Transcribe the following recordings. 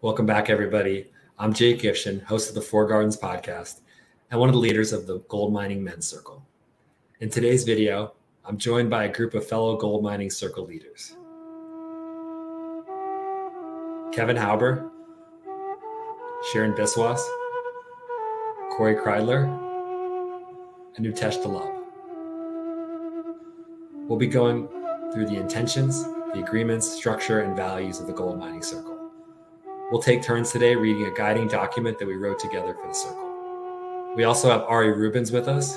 Welcome back, everybody. I'm Jake Ifshin, host of the Four Gardens podcast and one of the leaders of the Gold Mining Men's Circle. In today's video, I'm joined by a group of fellow gold mining circle leaders. Kevin Hauber, Shirin Biswas, Kreidler, and Nitesh Dullabh. We'll be going through the intentions, the agreements, structure, and values of the Gold Mining Circle. We'll take turns today reading a guiding document that we wrote together for the circle. We also have Ari Rubens with us,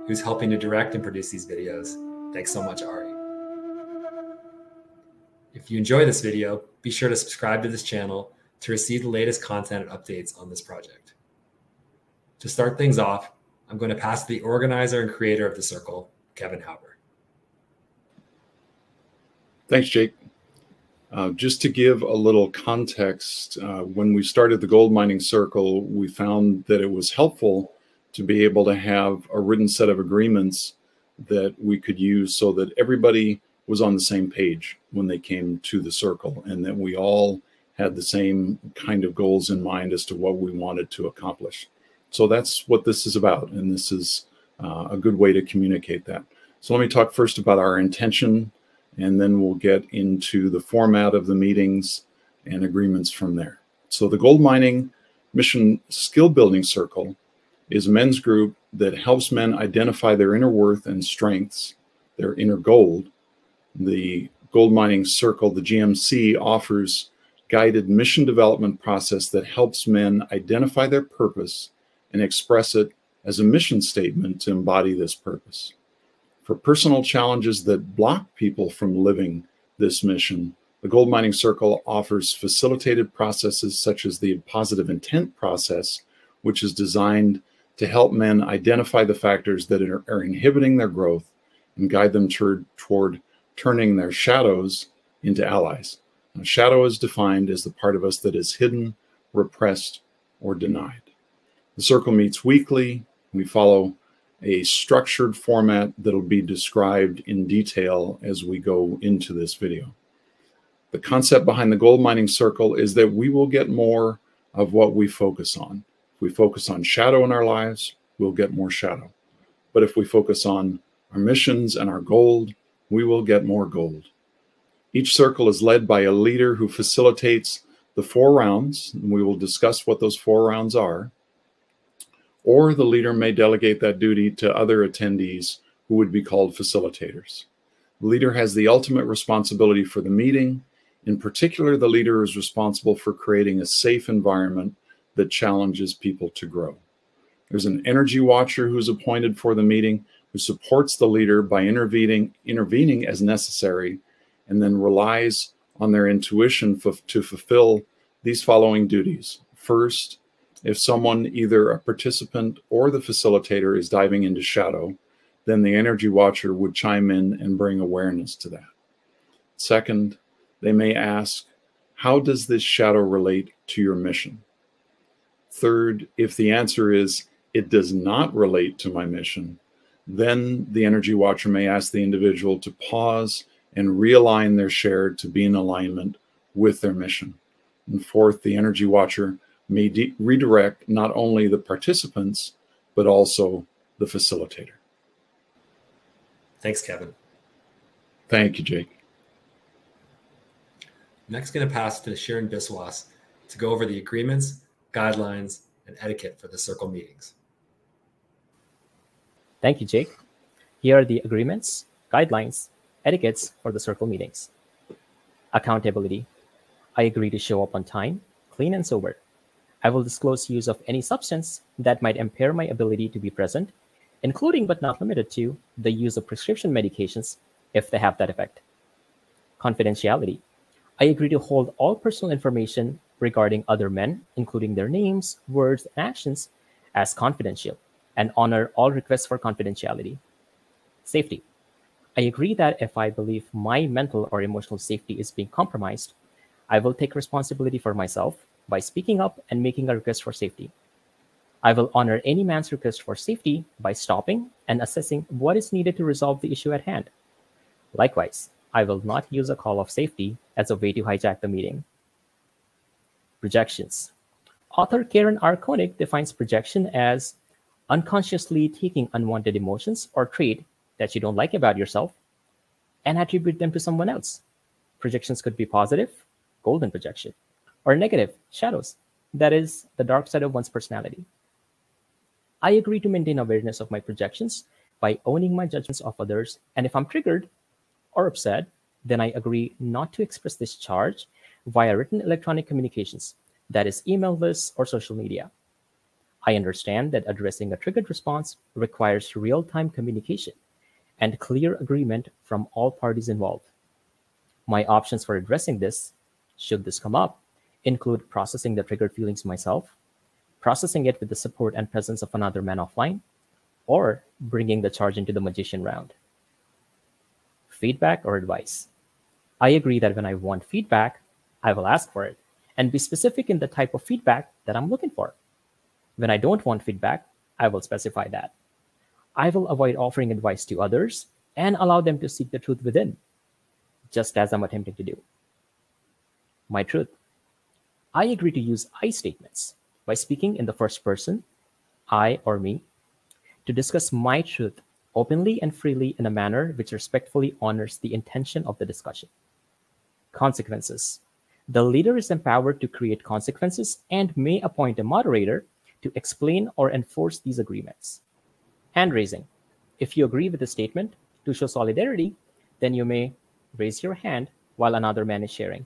who's helping to direct and produce these videos. Thanks so much, Ari. If you enjoy this video, be sure to subscribe to this channel to receive the latest content and updates on this project. To start things off, I'm going to pass to the organizer and creator of the circle, Kevin Hauber. Thanks, Jake. Just to give a little context, when we started the Gold Mining Circle, we found that it was helpful to be able to have a written set of agreements that we could use so that everybody was on the same page when they came to the circle, and that we all had the same kind of goals in mind as to what we wanted to accomplish. So that's what this is about, and this is a good way to communicate that. So let me talk first about our intention, and then we'll get into the format of the meetings and agreements from there. So the Gold Mining Mission Skill Building Circle is a men's group that helps men identify their inner worth and strengths, their inner gold. The Gold Mining Circle, the GMC, offers guided mission development process that helps men identify their purpose and express it as a mission statement to embody this purpose. For personal challenges that block people from living this mission, the Gold Mining Circle offers facilitated processes such as the positive intent process, which is designed to help men identify the factors that are inhibiting their growth and guide them toward turning their shadows into allies. Now, shadow is defined as the part of us that is hidden, repressed, or denied. The circle meets weekly. We follow a structured format that'll be described in detail as we go into this video. The concept behind the Gold Mining Circle is that we will get more of what we focus on. If we focus on shadow in our lives, we'll get more shadow. But if we focus on our missions and our gold, we will get more gold. Each circle is led by a leader who facilitates the 4 rounds, and we will discuss what those 4 rounds are. Or the leader may delegate that duty to other attendees who would be called facilitators. The leader has the ultimate responsibility for the meeting. In particular, the leader is responsible for creating a safe environment that challenges people to grow. There's an energy watcher who's appointed for the meeting who supports the leader by intervening as necessary, and then relies on their intuition to fulfill these following duties. First, if someone, either a participant or the facilitator, is diving into shadow, then the energy watcher would chime in and bring awareness to that. Second, they may ask, how does this shadow relate to your mission? Third, if the answer is, it does not relate to my mission, then the energy watcher may ask the individual to pause and realign their share to be in alignment with their mission. And fourth, the energy watcher may redirect not only the participants, but also the facilitator. Thanks, Kevin. Thank you, Jake. Next, going to pass to Shirin Biswas to go over the agreements, guidelines, and etiquette for the circle meetings. Thank you, Jake. Here are the agreements, guidelines, etiquettes for the circle meetings. Accountability. I agree to show up on time, clean and sober. I will disclose use of any substance that might impair my ability to be present, including but not limited to the use of prescription medications if they have that effect. Confidentiality. I agree to hold all personal information regarding other men, including their names, words, and actions, as confidential, and honor all requests for confidentiality. Safety. I agree that if I believe my mental or emotional safety is being compromised, I will take responsibility for myself by speaking up and making a request for safety. I will honor any man's request for safety by stopping and assessing what is needed to resolve the issue at hand. Likewise, I will not use a call of safety as a way to hijack the meeting. Projections. Author Karen R. Koenig defines projection as unconsciously taking unwanted emotions or trait that you don't like about yourself and attribute them to someone else. Projections could be positive, golden projection, or negative, shadows, that is, the dark side of one's personality. I agree to maintain awareness of my projections by owning my judgments of others, and if I'm triggered or upset, then I agree not to express this charge via written electronic communications, that is, email lists or social media. I understand that addressing a triggered response requires real-time communication and clear agreement from all parties involved. My options for addressing this, should this come up, include processing the triggered feelings myself, processing it with the support and presence of another man offline, or bringing the charge into the magician round. Feedback or advice. I agree that when I want feedback, I will ask for it and be specific in the type of feedback that I'm looking for. When I don't want feedback, I will specify that. I will avoid offering advice to others and allow them to seek the truth within, just as I'm attempting to do. My truth. I agree to use I statements by speaking in the first person, I or me, to discuss my truth openly and freely in a manner which respectfully honors the intention of the discussion. Consequences. The leader is empowered to create consequences and may appoint a moderator to explain or enforce these agreements. Hand raising. If you agree with the statement to show solidarity, then you may raise your hand while another man is sharing.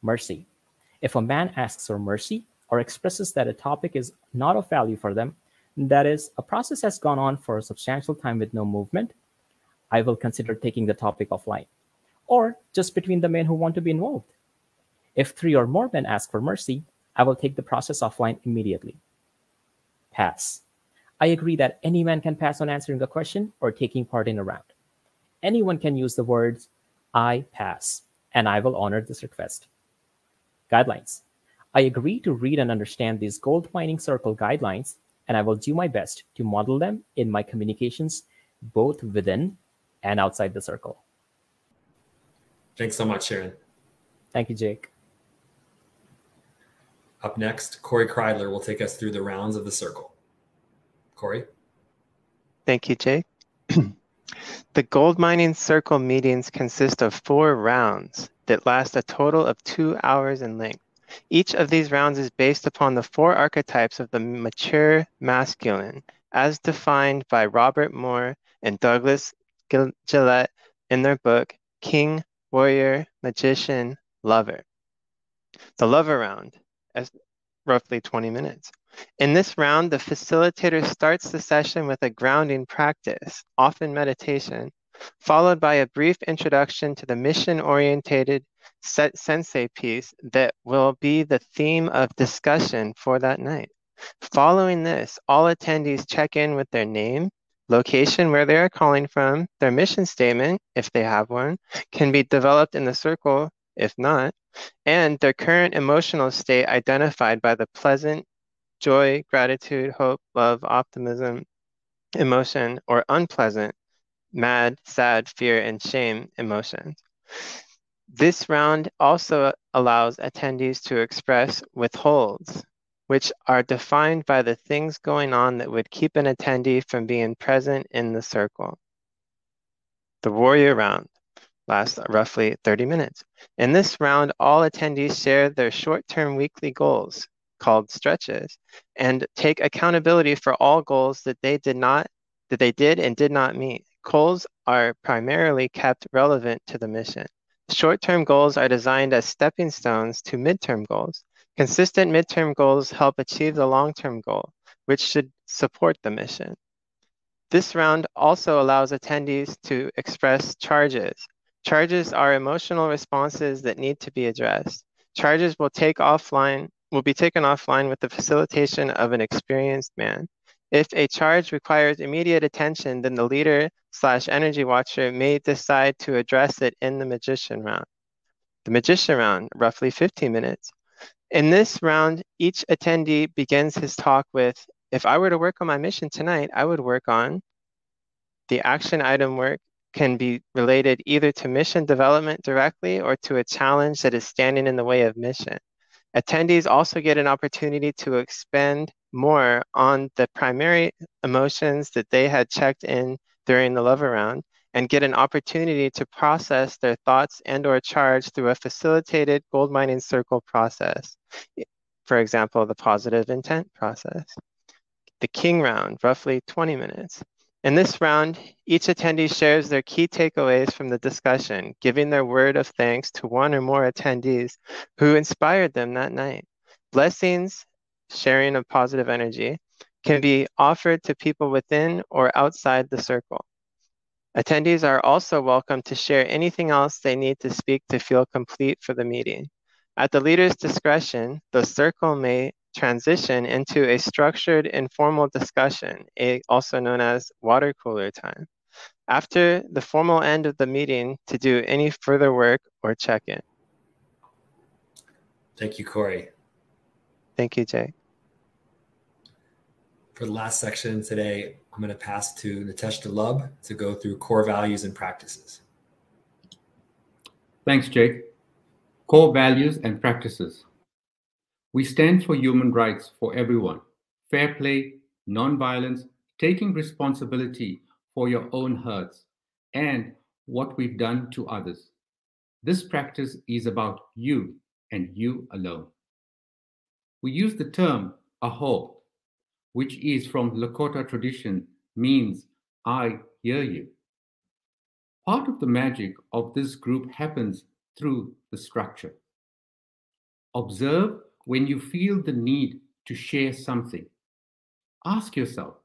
Mercy. If a man asks for mercy or expresses that a topic is not of value for them, that is, a process has gone on for a substantial time with no movement, I will consider taking the topic offline, or just between the men who want to be involved. If 3 or more men ask for mercy, I will take the process offline immediately. Pass. I agree that any man can pass on answering a question or taking part in a round. Anyone can use the words, I pass, and I will honor this request. Guidelines. I agree to read and understand these gold mining circle guidelines, and I will do my best to model them in my communications, both within and outside the circle. Thanks so much, Shirin. Thank you, Jake. Up next, Corey Kreidler will take us through the rounds of the circle. Corey? Thank you, Jake. The gold mining circle meetings consist of 4 rounds that last a total of 2 hours in length. Each of these rounds is based upon the 4 archetypes of the mature masculine, as defined by Robert Moore and Douglas Gillette in their book, King, Warrior, Magician, Lover. The lover round, as roughly 20 minutes. In this round, the facilitator starts the session with a grounding practice, often meditation, followed by a brief introduction to the mission-oriented sensei piece that will be the theme of discussion for that night. Following this, all attendees check in with their name, location where they are calling from, their mission statement, if they have one, can be developed in the circle, if not, and their current emotional state identified by the pleasant, joy, gratitude, hope, love, optimism, emotion, or unpleasant, mad, sad, fear, and shame emotions. This round also allows attendees to express withholds, which are defined by the things going on that would keep an attendee from being present in the circle. The warrior round lasts roughly 30 minutes. In this round, all attendees share their short-term weekly goals, called stretches, and take accountability for all goals that they did and did not meet. Goals are primarily kept relevant to the mission. Short-term goals are designed as stepping stones to midterm goals. Consistent midterm goals help achieve the long-term goal, which should support the mission. This round also allows attendees to express charges. Charges are emotional responses that need to be addressed. Charges will be taken offline with the facilitation of an experienced man. If a charge requires immediate attention, then the leader/energy watcher may decide to address it in the magician round. The magician round, roughly 15 minutes. In this round, each attendee begins his talk with, if I were to work on my mission tonight, I would work on the action item work can be related either to mission development directly or to a challenge that is standing in the way of mission. Attendees also get an opportunity to expand more on the primary emotions that they had checked in during the love around and get an opportunity to process their thoughts and/or charge through a facilitated gold mining circle process. For example, the positive intent process. The King round, roughly 20 minutes. In this round, each attendee shares their key takeaways from the discussion, giving their word of thanks to one or more attendees who inspired them that night. Blessings, sharing of positive energy, can be offered to people within or outside the circle. Attendees are also welcome to share anything else they need to speak to feel complete for the meeting. At the leader's discretion, the circle may transition into a structured informal discussion, also known as water cooler time, after the formal end of the meeting to do any further work or check-in. Thank you, Corey. Thank you, Jay. For the last section today, I'm going to pass to Nitesh Dullabh to go through core values and practices. Thanks, Jake. Core values and practices. We stand for human rights for everyone, fair play, non-violence, taking responsibility for your own hurts, and what we've done to others. This practice is about you and you alone. We use the term aho, which is from Lakota tradition, means I hear you. Part of the magic of this group happens through the structure. Observe when you feel the need to share something. Ask yourself,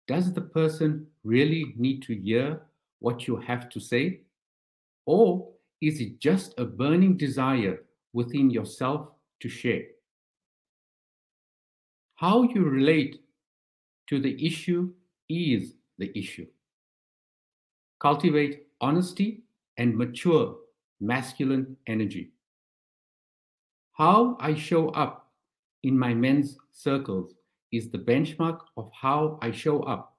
does the person really need to hear what you have to say? Or is it just a burning desire within yourself to share? How you relate to the issue is the issue. Cultivate honesty and mature masculine energy. How I show up in my men's circles is the benchmark of how I show up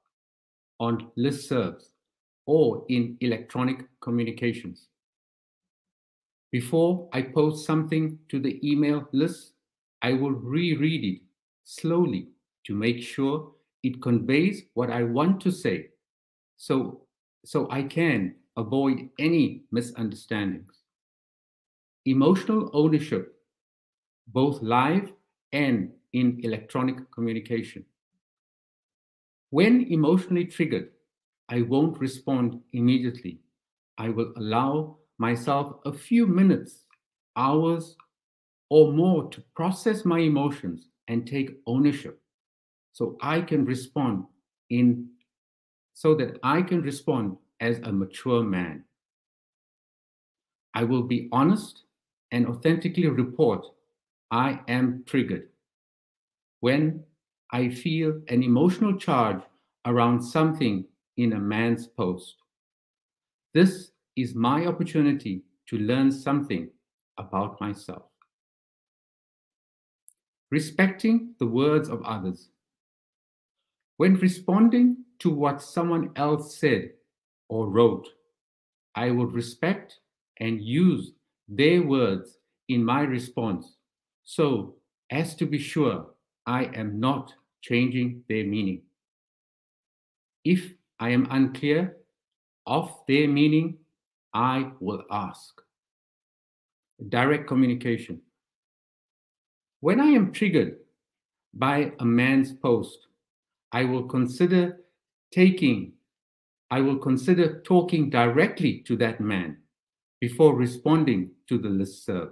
on listservs or in electronic communications. Before I post something to the email list, I will reread it slowly to make sure it conveys what I want to say, so I can avoid any misunderstandings. Emotional ownership, both live and in electronic communication. When emotionally triggered, I won't respond immediately. I will allow myself a few minutes, hours, or more to process my emotions and take ownership so I can respond as a mature man. I will be honest and authentically report I am triggered when I feel an emotional charge around something in a man's post. This is my opportunity to learn something about myself. Respecting the words of others. When responding to what someone else said or wrote, I will respect and use their words in my response so as to be sure I am not changing their meaning. If I am unclear of their meaning, I will ask. Direct communication. When I am triggered by a man's post, I will consider talking directly to that man before responding to the listserv.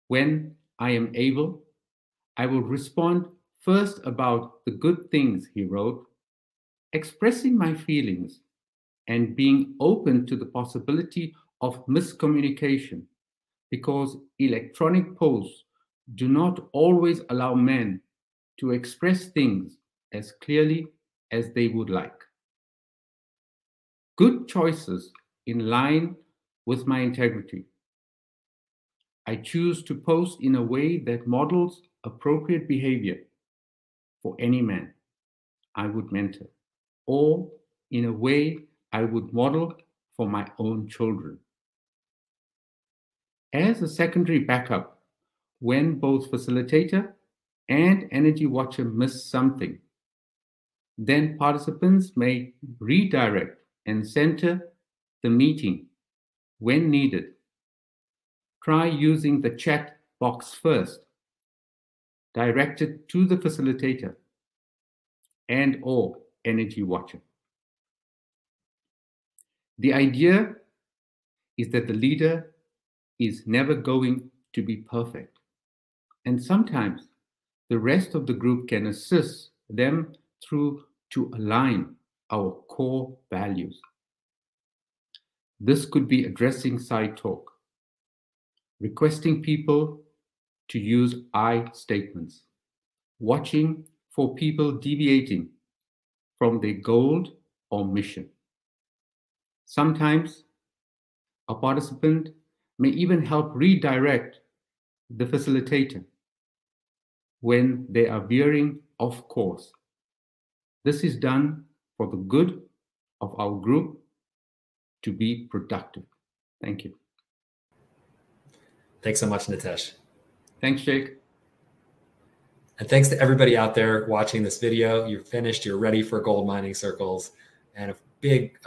When I am able, I will respond first about the good things he wrote, expressing my feelings and being open to the possibility of miscommunication, because electronic posts do not always allow men to express things as clearly as they would like. Good choices in line with my integrity. I choose to post in a way that models appropriate behavior for any man I would mentor, or in a way I would model for my own children. As a secondary backup, when both facilitator and energy watcher miss something, then participants may redirect and center the meeting when needed. Try using the chat box first, directed to the facilitator and/or energy watcher. The idea is that the leader is never going to be perfect, and sometimes the rest of the group can assist them through to align our core values. This could be addressing side talk, requesting people to use I statements, watching for people deviating from their goal or mission. Sometimes a participant may even help redirect the facilitator when they are veering off course. This is done for the good of our group to be productive. Thank you. Thanks so much, Nitesh. Thanks, Jake. And thanks to everybody out there watching this video. You're finished. You're ready for gold mining circles. And a big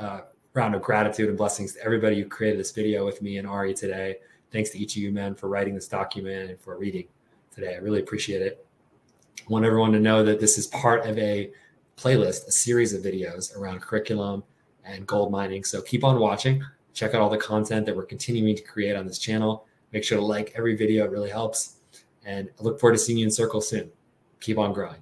round of gratitude and blessings to everybody who created this video with me and Ari today. Thanks to each of you men for writing this document and for reading today. I really appreciate it. I want everyone to know that this is part of a playlist, a series of videos around curriculum and gold mining. So keep on watching. Check out all the content that we're continuing to create on this channel. Make sure to like every video. It really helps. And I look forward to seeing you in circle soon. Keep on growing.